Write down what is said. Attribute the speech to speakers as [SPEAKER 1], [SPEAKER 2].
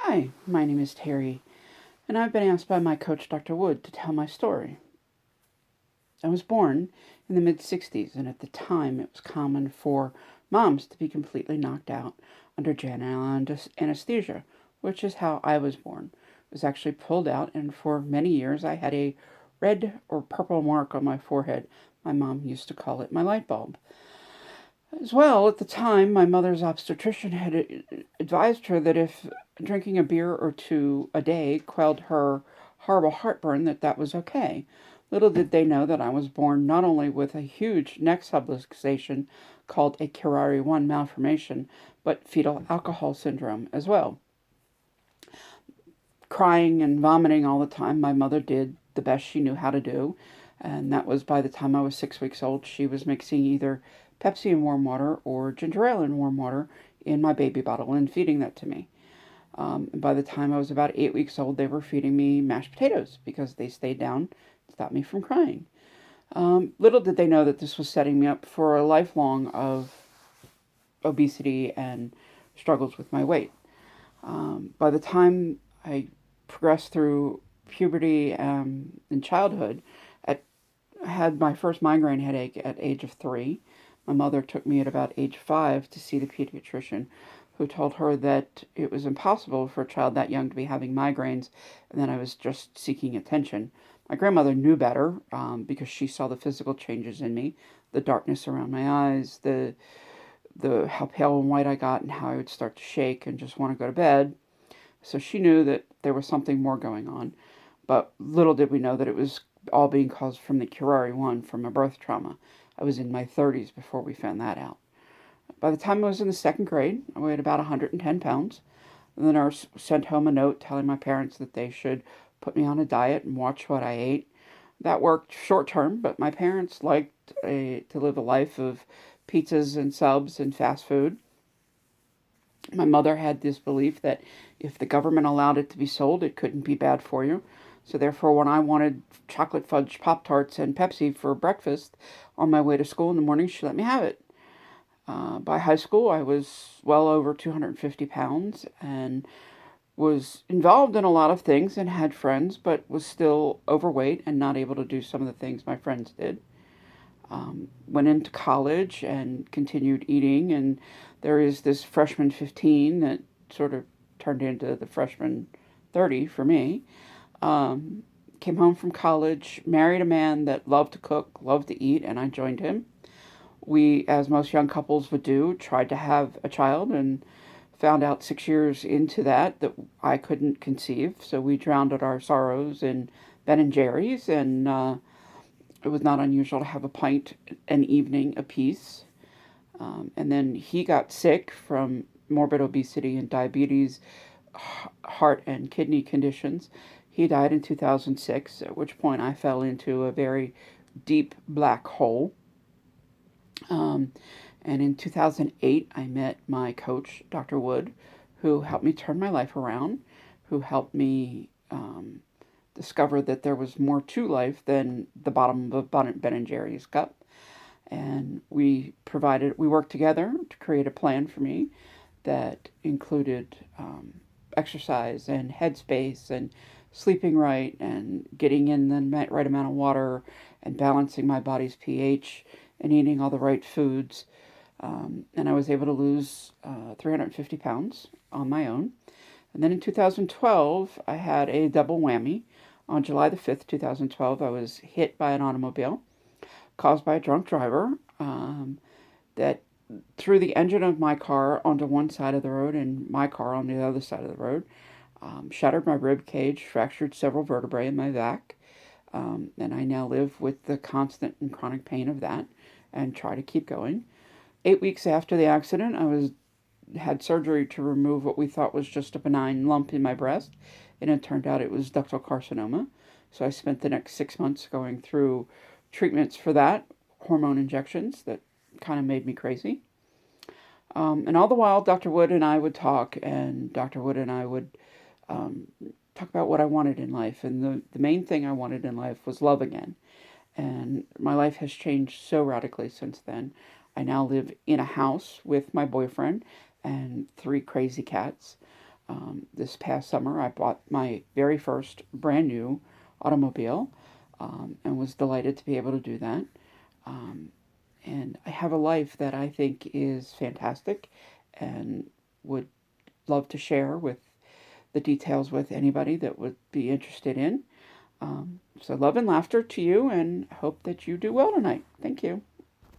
[SPEAKER 1] Hi, my name is Terry, and I've been asked by my coach, Dr. Wood, to tell my story. I was born in the mid 60s, and at the time it was common for moms to be completely knocked out under general anesthesia, which is how I was born. I was actually pulled out, and for many years I had a red or purple mark on my forehead. My mom used to call it my light bulb. As well, at the time, my mother's obstetrician had advised her that if drinking a beer or two a day quelled her horrible heartburn, that was okay. Little did they know that I was born not only with a huge neck subluxation called a Curare 1 malformation, but fetal alcohol syndrome as well. Crying and vomiting all the time, my mother did the best she knew how to do, and that was by the time I was 6 weeks old. She was mixing either Pepsi in warm water or ginger ale in warm water in my baby bottle and feeding that to me. And by the time I was about 8 weeks old, they were feeding me mashed potatoes because they stayed down to stop me from crying. Little did they know that this was setting me up for a lifelong of obesity and struggles with my weight. By the time I progressed through puberty and childhood, at, I had my first migraine headache at age of 3. My mother took me at about age 5 to see the pediatrician, who told her that it was impossible for a child that young to be having migraines and that I was just seeking attention. My grandmother knew better because she saw the physical changes in me, the darkness around my eyes, the how pale and white I got, and how I would start to shake and just want to go to bed. So she knew that there was something more going on, but little did we know that it was all being caused from the Curare 1 from a birth trauma. I was in my 30s before we found that out. By the time I was in the second grade, I weighed about 110 pounds. The nurse sent home a note telling my parents that they should put me on a diet and watch what I ate. That worked short term, but my parents liked to live a life of pizzas and subs and fast food. My mother had this belief that if the government allowed it to be sold, it couldn't be bad for you. So therefore, when I wanted chocolate fudge Pop Tarts and Pepsi for breakfast on my way to school in the morning, she let me have it. By high school, I was well over 250 pounds and was involved in a lot of things and had friends, but was still overweight and not able to do some of the things my friends did. Went into college and continued eating, and there is this freshman 15 that sort of turned into the freshman 30 for me. Um, Came home from college, married a man that loved to cook, loved to eat, and I joined him. We, as most young couples would do, tried to have a child and found out 6 years into that I couldn't conceive. So we drowned our sorrows in Ben and Jerry's, and it was not unusual to have a pint an evening apiece. And then he got sick from morbid obesity and diabetes, heart and kidney conditions. He died in 2006, at which point I fell into a very deep black hole. Um, and in 2008, I met my coach, Dr. Wood, who helped me turn my life around, who helped me discover that there was more to life than the bottom of Ben and Jerry's cup. And we worked together to create a plan for me that included exercise and headspace and sleeping right and getting in the right amount of water and balancing my body's pH and eating all the right foods. And I was able to lose 350 pounds on my own. And then in 2012, I had a double whammy. On July the 5th, 2012, I was hit by an automobile caused by a drunk driver that threw the engine of my car onto one side of the road and my car on the other side of the road. Shattered my rib cage, fractured several vertebrae in my back, and I now live with the constant and chronic pain of that and try to keep going. 8 weeks after the accident, I was had surgery to remove what we thought was just a benign lump in my breast, and it turned out it was ductal carcinoma. So I spent the next 6 months going through treatments for that, hormone injections that kind of made me crazy. And all the while, Dr. Wood and I would talk, and Dr. Wood and I would um, talk about what I wanted in life. And the main thing I wanted in life was love again. And my life has changed so radically since then. I now live in a house with my boyfriend and 3 crazy cats. This past summer, I bought my very first brand new automobile, and was delighted to be able to do that. Um, and I have a life that I think is fantastic and would love to share with the details with anybody that would be interested in. So, love and laughter to you, and hope that you do well tonight. Thank you.